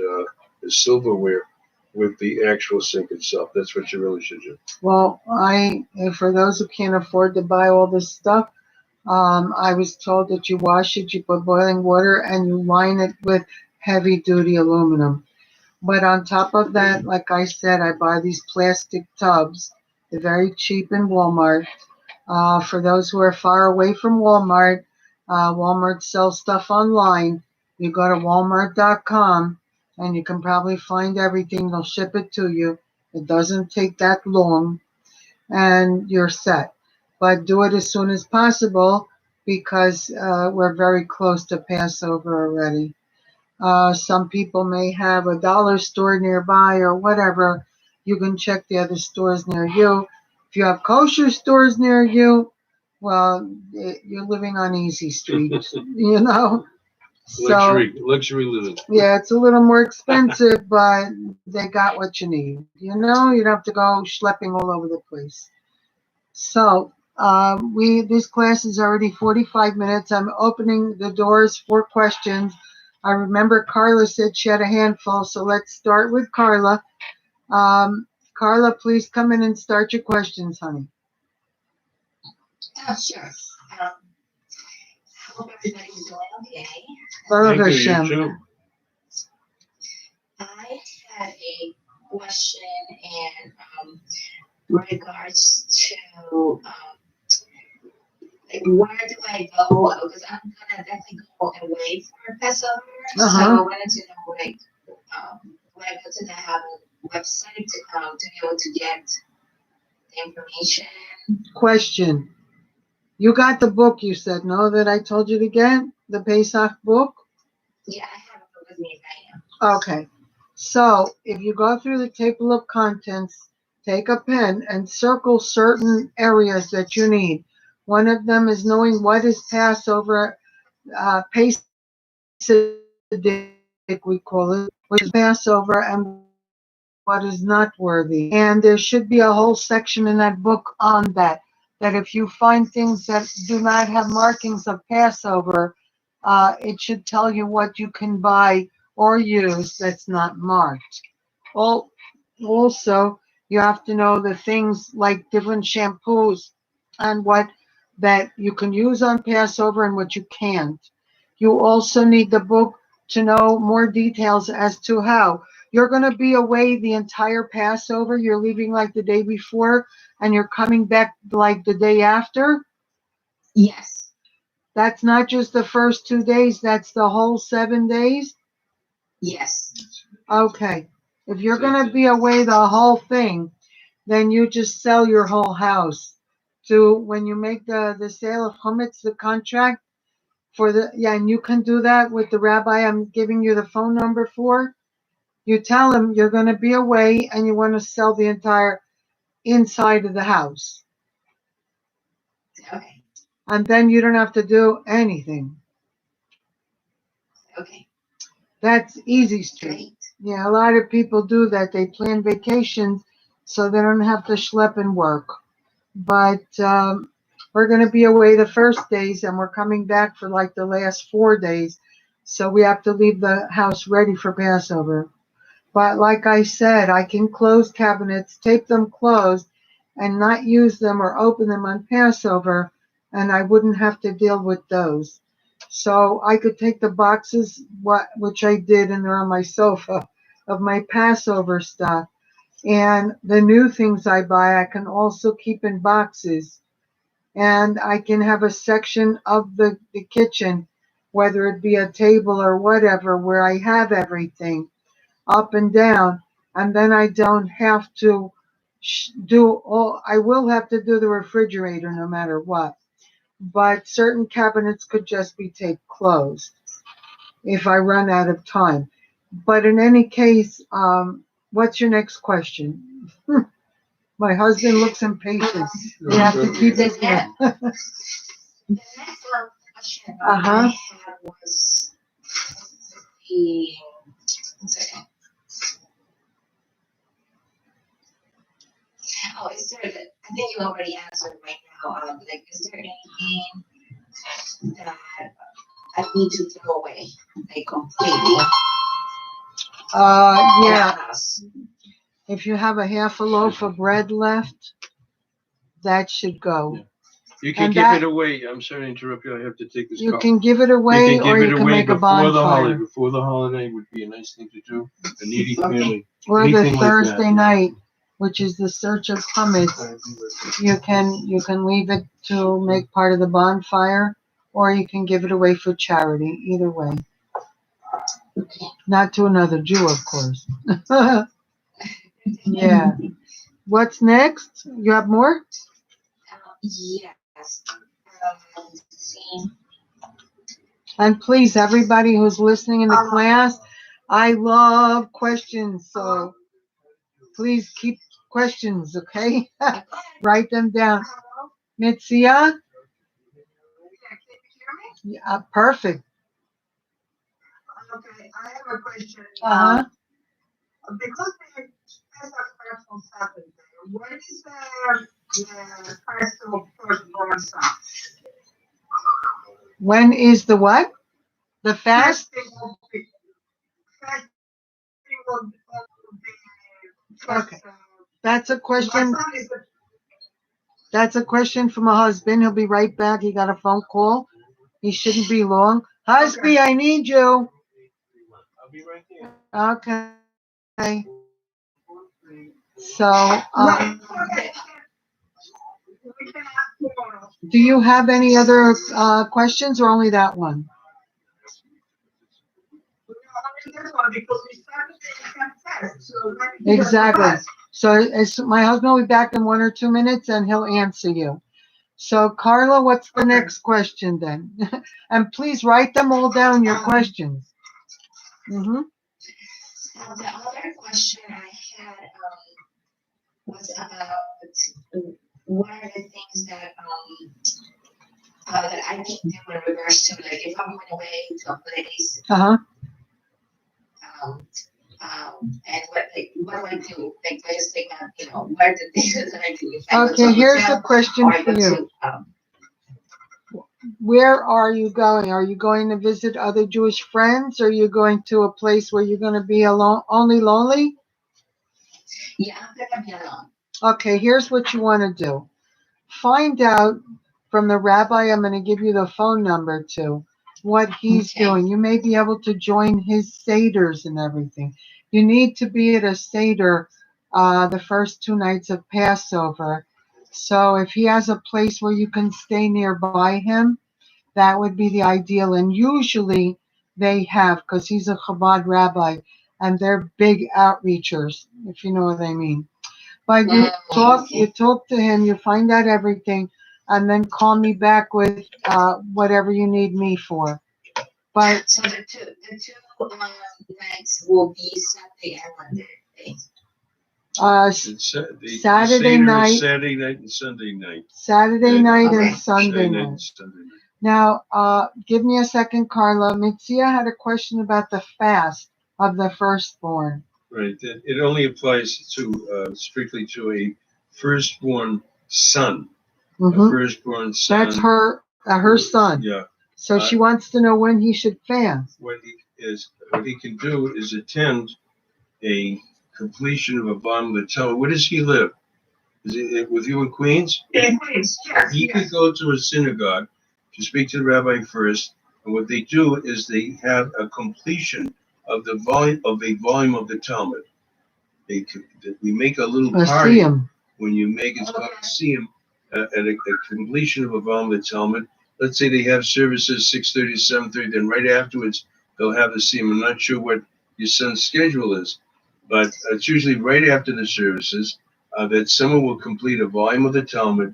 the silverware with the actual sink itself. That's what you really should do. Well, for those who can't afford to buy all this stuff, I was told that you wash it, you put boiling water, and you line it with heavy duty aluminum. But on top of that, like I said, I buy these plastic tubs. They're very cheap in Walmart. For those who are far away from Walmart, Walmart sells stuff online. You go to walmart.com and you can probably find everything. They'll ship it to you. It doesn't take that long, and you're set. But do it as soon as possible because we're very close to Passover already. Some people may have a dollar store nearby or whatever. You can check the other stores near you. If you have kosher stores near you, well, you're living on Easy Street, you know. Luxury living. Yeah, it's a little more expensive, but they got what you need. You know, you don't have to go schlepping all over the place. So this class is already 45 minutes. I'm opening the doors for questions. I remember Carla said she had a handful, so let's start with Carla. Carla, please come in and start your questions, honey. Sure. I hope everybody's doing okay. Baruch Thank you, you Hashem. too. I had a question in regards to like where do I go? Because I'm gonna definitely go away for Passover, so I wanted to know like where I go to the have a website to be able to get the information. Question. You got the book you said, no, that I told you to get? The Pesach book? Yeah, I have it with me right now. Okay. So if you go through the table of contents, take a pen and circle certain areas that you need. One of them is knowing what is Passover, Pesach, we call it, which is Passover, and what is not worthy. And there should be a whole section in that book on that. That if you find things that do not have markings of Passover, it should tell you what you can buy or use that's not marked. Also, you have to know the things like different shampoos and what that you can use on Passover and what you can't. You also need the book to know more details as to how. You're going to be away the entire Passover. You're leaving like the day before and you're coming back like the day after. Yes. That's not just the first 2 days, that's the whole 7 days. Yes. Okay. If you're going to be away the whole thing, then you just sell your whole house. To when you make the sale of Comets, the contract for and you can do that with the rabbi I'm giving you the phone number for. You tell him you're going to be away and you want to sell the entire inside of the house. Okay. And then you don't have to do anything. Okay. That's easy street. Great. Yeah, a lot of people do that. They plan vacations so they don't have to schlep and work. But we're going to be away the first days and we're coming back for like the last 4 days. So we have to leave the house ready for Passover. But like I said, I can close cabinets, tape them closed, and not use them or open them on Passover, and I wouldn't have to deal with those. So I could take the boxes, which I did, and they're on my sofa, of my Passover stuff. And the new things I buy, I can also keep in boxes. And I can have a section of the kitchen, whether it be a table or whatever, where I have everything up and down. And then I don't have to do all, I will have to do the refrigerator no matter what. But certain cabinets could just be taped closed if I run out of time. But in any case, what's your next question? My husband looks impatient. We have to keep it here. The next question I had was the is there? I think you already answered right now. Like, is there anything that I need to throw away, like completely? Yeah. If you have a half a loaf of bread left, that should go. Yeah. You can give it away. I'm sorry to interrupt you. I have to take this You call. can give it away, or you can make a bonfire. Before the holiday would be a nice thing to do. A needy family. Or the Anything like Thursday that. night, which is the search of comets. You can leave it to make part of the bonfire, or you can give it away for charity. Either way, not to another Jew, of course. Yeah. What's next? You have more? Yes. See. And please, everybody who's listening in the class, I love questions, so please keep questions, okay? Write them down. Mitzia? Yeah, perfect. Okay, I have a question. Uh-huh. Because the Pesach starts on Saturday, when is the firstborn son? When is the what? The fast? Fasting will be Okay. That's a question. My son is the That's a question from a husband. He'll be right back. He got a phone call. He shouldn't be long. Husby, I need you. I'll be right there. Okay. So, Right. Okay. We can ask tomorrow. do you have any other questions or only that one? Only this one because we started the test. So maybe Exactly. So my husband will be back in 1 or 2 minutes and he'll answer you. So Carla, what's the Okay. next question then? And please write them all down, your questions. Mm-hmm. The other question I had was about what are the things that that I can do in regards to, like, if I'm going away to a place, Uh-huh. and what do I do? Like, I just think that, what are the things that I do if I go to Okay, a here's a hotel question or I for go you. to, Where are you going? Are you going to visit other Jewish friends? Or are you going to a place where you're going to be alone, only lonely? yeah, I'm gonna be alone. Okay, here's what you want to do. Find out from the rabbi I'm going to give you the phone number to what he's Okay. doing. You may be able to join his seders and everything. You need to be at a seder the first 2 nights of Passover. So if he has a place where you can stay nearby him, that would be the ideal. And usually they have, because he's a Chabad rabbi, and they're big outreachers, if you know what I mean. But you talk to him, you find out everything, and then call me back with whatever you need me for. But So the two nights will be Saturday and Monday. Saturday night, Saturday night and Sunday night. Saturday night Okay. and Sunday Saturday night night. and Sunday night. Now, give me a second, Carla. Mitzia had a question about the fast of the firstborn. Right. It only applies to strictly to a firstborn son. Mm-hmm. A firstborn son. That's her son. Yeah. So she wants to know when he should fast. What he can do is attend a completion of a bond with the Torah. Where does he live? Is it with you in Queens? In Queens, yes. He could go to a synagogue to speak to the rabbi first, and what they do is they have a completion of the volume of the Talmud. We make a little party when you make it's called a siyum, at a completion of a volume of the Talmud. Let's say they have services 6:30 to 7:30, then right afterwards they'll have the siyum. I'm not sure what your son's schedule is, but it's usually right after the services that someone will complete a volume of the Talmud,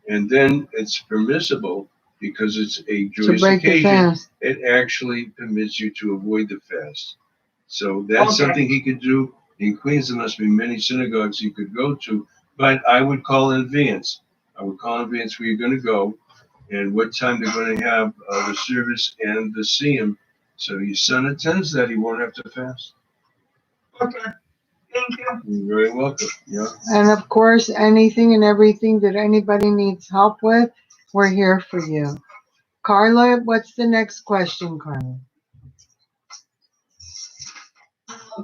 and then it's permissible because it's a joyous occasion. It actually permits you to avoid the fast. So that's something he could do. In Queens, there must be many synagogues he could go to, but I would call in advance. I would call in advance where you're going to go and what time they're going to have the service and the siyum. So your son attends that, he won't have to fast. Okay. Thank you. You're very welcome. Yeah. And of course, anything and everything that anybody needs help with, we're here for you. Carla, what's the next question, Carla?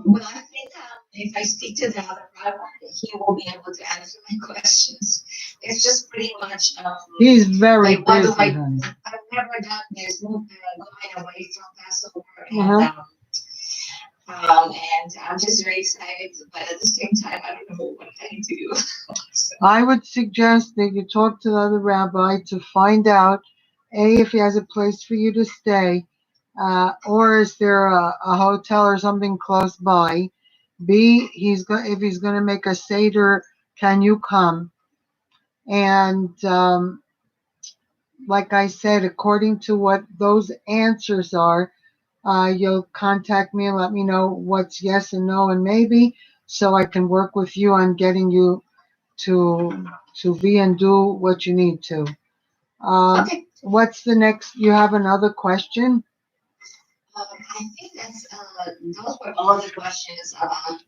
Well, I think if I speak to the other rabbi, he will be able to answer my questions. It's just pretty much. He's very like, what busy, do I? honey. I've never done this, going away from Passover, and I'm just very excited, but at the same time, I don't know what I need to do. So. I would suggest that you talk to the other rabbi to find out, A, if he has a place for you to stay, or is there a hotel or something close by. B, if he's going to make a seder, can you come? And like I said, according to what those answers are, you'll contact me and let me know what's yes and no and maybe, so I can work with you on getting you to be and do what you need to. Okay. What's the next? You have another question? I think those were all the questions about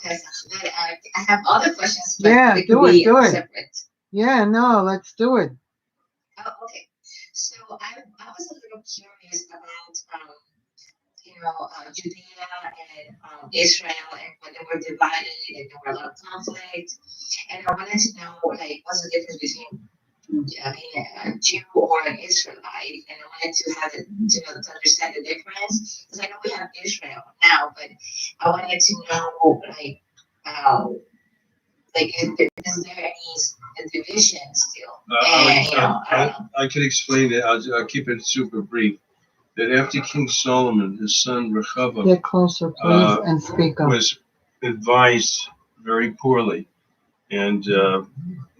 Pesach. But I have other questions, but Yeah, do it. Separate. Yeah, no, let's do it. Oh, okay. So I was a little curious about Judea and Israel, and when they were divided and there were a lot of conflict, and I wanted to know, like, what's the difference between a Jew or an Israelite, and I wanted to have to understand the difference, because I know we have Israel now, but I wanted to know, like, like, is there any division still? And, you know, I don't know. I can explain it. I'll keep it super brief. That after King Solomon, his son Rehoboam, Get closer, please, and speak up. was advised very poorly, and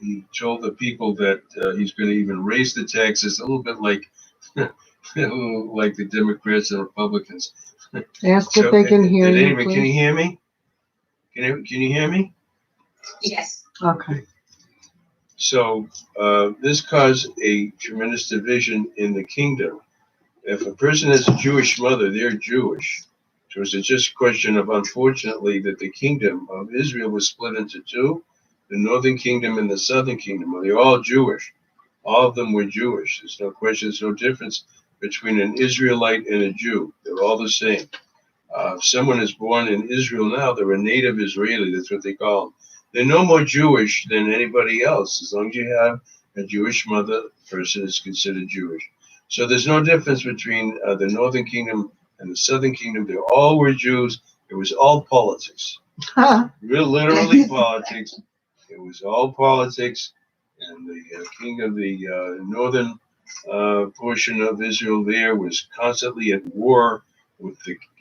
he told the people that he's going to even raise the taxes a little bit like like the Democrats and Republicans. Ask if they can hear you, Anyway, can you please. hear me? Can you hear me? Yes. Okay. So this caused a tremendous division in the kingdom. If a person has a Jewish mother, they're Jewish. So it's just a question of, unfortunately, that the kingdom of Israel was split into two, the northern kingdom and the southern kingdom. Well, they're all Jewish. All of them were Jewish. There's no question, there's no difference between an Israelite and a Jew. They're all the same. If someone is born in Israel now, they're a native Israeli. That's what they call them. They're no more Jewish than anybody else. As long as you have a Jewish mother, the person is considered Jewish. So there's no difference between the northern kingdom and the southern kingdom. They all were Jews. It was all politics. Real literally politics. It was all politics. And the king of the northern portion of Israel there was constantly at war with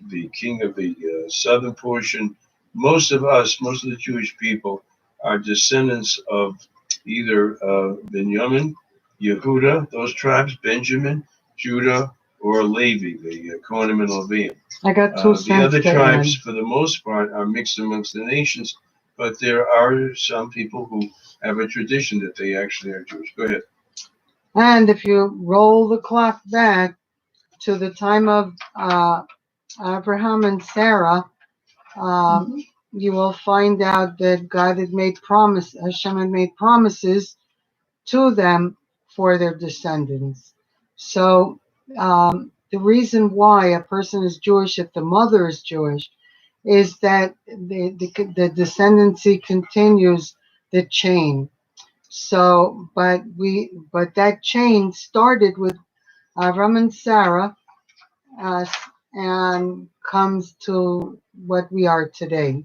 the king of the southern portion. Most of the Jewish people are descendants of either Benjamin, Yehuda, those tribes, Benjamin, Judah, or Levi, the Kohanim and Levium. I got 2 cents. The other to tribes, add. for the most part, are mixed amongst the nations, but there are some people who have a tradition that they actually are Jewish. Go ahead. And if you roll the clock back to the time of Abraham and Sarah, you will find out that Hashem had made promises to them for their descendants. So the reason why a person is Jewish, if the mother is Jewish, is that the descendancy continues the chain. So, but that chain started with Avram and Sarah, and comes to what we are today.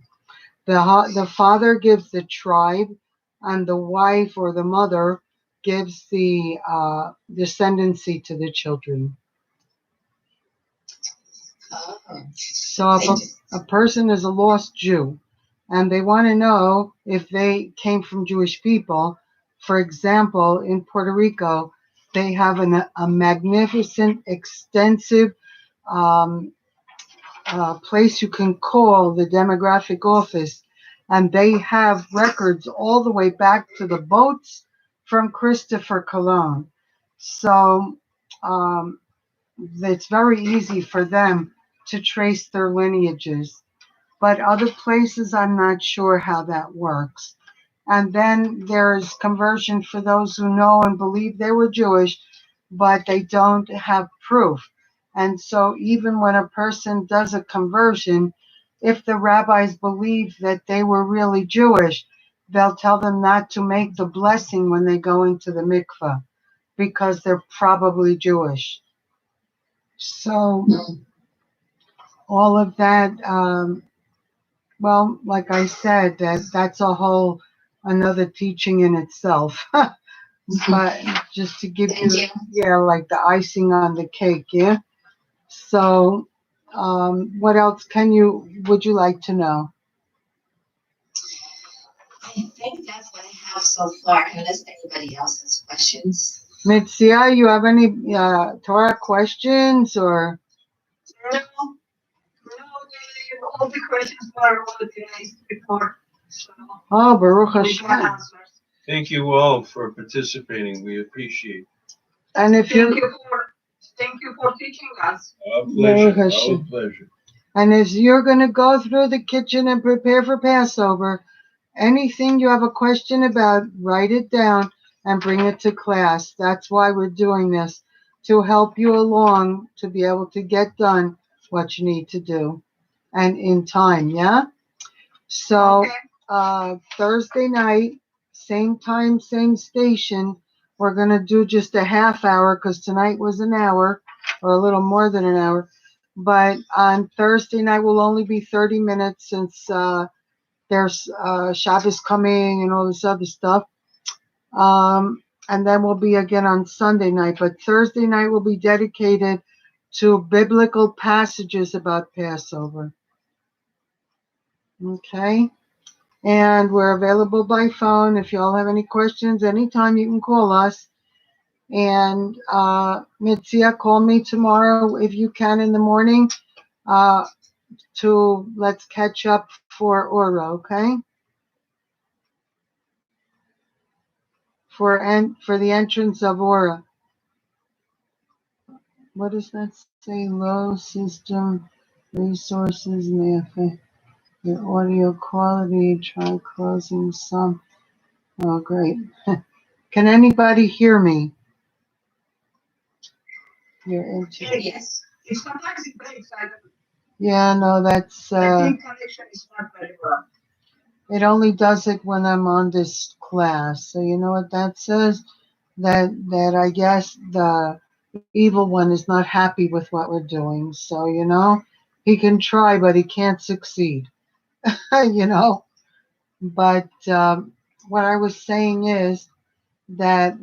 The father gives the tribe, and the wife or the mother gives the descendancy to the children. Oh. So if a person is a lost Jew and they want to know if they came from Jewish people, for example, in Puerto Rico, they have a magnificent, extensive place you can call the demographic office, and they have records all the way back to the boats from Christopher Colon. So it's very easy for them to trace their lineages. But other places, I'm not sure how that works. And then there's conversion for those who know and believe they were Jewish, but they don't have proof. And so even when a person does a conversion, if the rabbis believe that they were really Jewish, they'll tell them not to make the blessing when they go into the mikveh, because they're probably Jewish. So all of that, well, like I said, that's a whole another teaching in itself. But just to give you, yeah, like the icing on the cake, yeah. So, what else would you like to know? I think that's what I have so far, unless anybody else has questions. Mitzia, you have any Torah questions or? No, all the questions were already raised before. So Oh, Baruch we got Hashem. answers. Thank you all for participating. We appreciate it. And if Thank you for teaching us. Our pleasure. Baruch Hashem. Our pleasure. And as you're going to go through the kitchen and prepare for Passover, anything you have a question about, write it down and bring it to class. That's why we're doing this, to help you along to be able to get done what you need to do, and in time, yeah? So Thursday night, same time, same station, we're going to do just a half hour, because tonight was an hour, or a little more than an hour. But on Thursday night will only be 30 minutes, since the there's Shabbos coming and all this other stuff. And then we'll be again on Sunday night. But Thursday night will be dedicated to biblical passages about Passover. Okay? And we're available by phone. If you all have any questions, anytime you can call us. And Mitzia, call me tomorrow if you can in the morning to let's catch up for Ora, okay? For the entrance of Ora. What does that say? Low system resources may affect your audio quality. Try closing some. Oh, great. Can anybody hear me? You're into. Yes. It's sometimes it breaks. Yeah, no, that's. I think connection is not very well. It only does it when I'm on this class. So you know what that says? That I guess the evil one is not happy with what we're doing. So, you know, he can try, but he can't succeed. You know? But what I was saying is that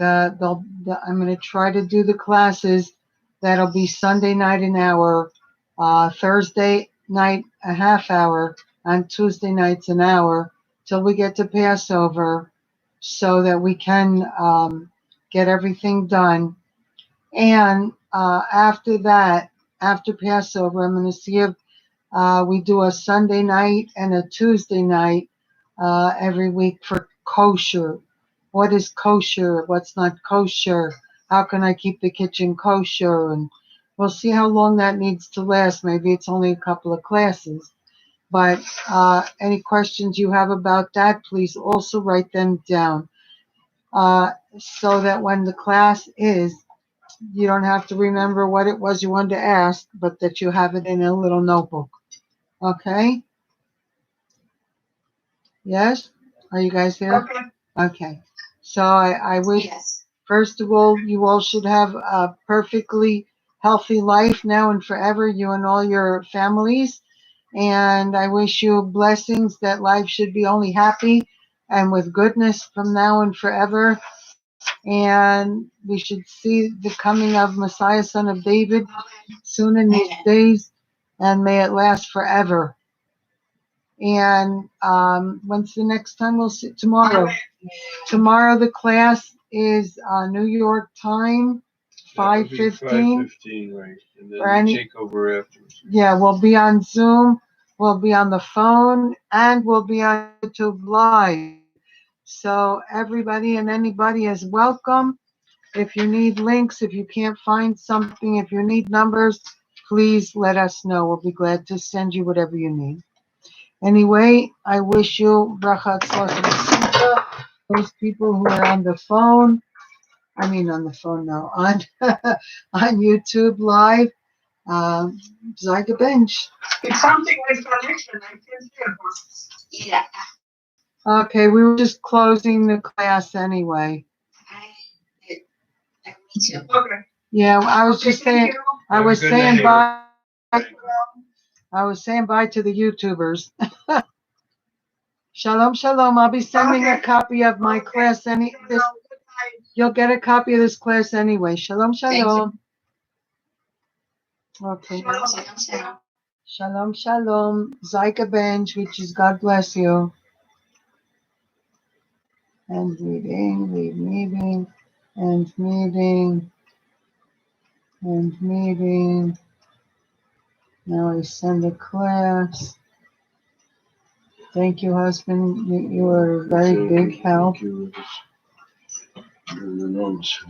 I'm going to try to do the classes. That'll be Sunday night an hour, Thursday night a half hour, on Tuesday nights an hour, till we get to Passover, so that we can get everything done. And after that, after Passover, I'm going to see if we do a Sunday night and a Tuesday night every week for kosher. What is kosher? What's not kosher? How can I keep the kitchen kosher? And we'll see how long that needs to last. Maybe it's only a couple of classes. But any questions you have about that, please also write them down so that when the class is, you don't have to remember what it was you wanted to ask, but that you have it in a little notebook. Okay? Yes? Are you guys there? Okay. Okay. So I wish, Yes. first of all, you all should have a perfectly healthy life now and forever, you and all your families. And I wish you blessings that life should be only happy and with goodness from now and forever. And we should see the coming of Messiah, son of David, soon in these days, and may it last forever. And when's the next time we'll see? Tomorrow. Tomorrow the class is New York time, 5:15. 5:15, right? And then For any- we take over afterwards. Yeah, we'll be on Zoom, we'll be on the phone, and we'll be on YouTube Live. So everybody and anybody is welcome. If you need links, if you can't find something, if you need numbers, please let us know. We'll be glad to send you whatever you need. Anyway, I wish you bracha tzlachah v'simcha. Those people who are on the phone, on YouTube Live, Zyga Bench. It's something with connection. I can't hear. Yeah. Okay, we were just closing the class anyway. Me too. Okay. Yeah, I was Okay, just thank saying, you. I Have a was good saying night. bye. I was saying bye to the YouTubers. Shalom, shalom. I'll be sending a Okay. copy of my Okay. class. Good night. You'll get a copy of this class anyway. Shalom, Thank you. shalom. Okay. Shalom. Shalom, shalom. Shalom, shalom. Zyka Bench, which is God bless you. And meeting, leave meeting, and meeting, and meeting. Now I send a class. Thank you, husband. You are a very big help. Thank you. You're enormous.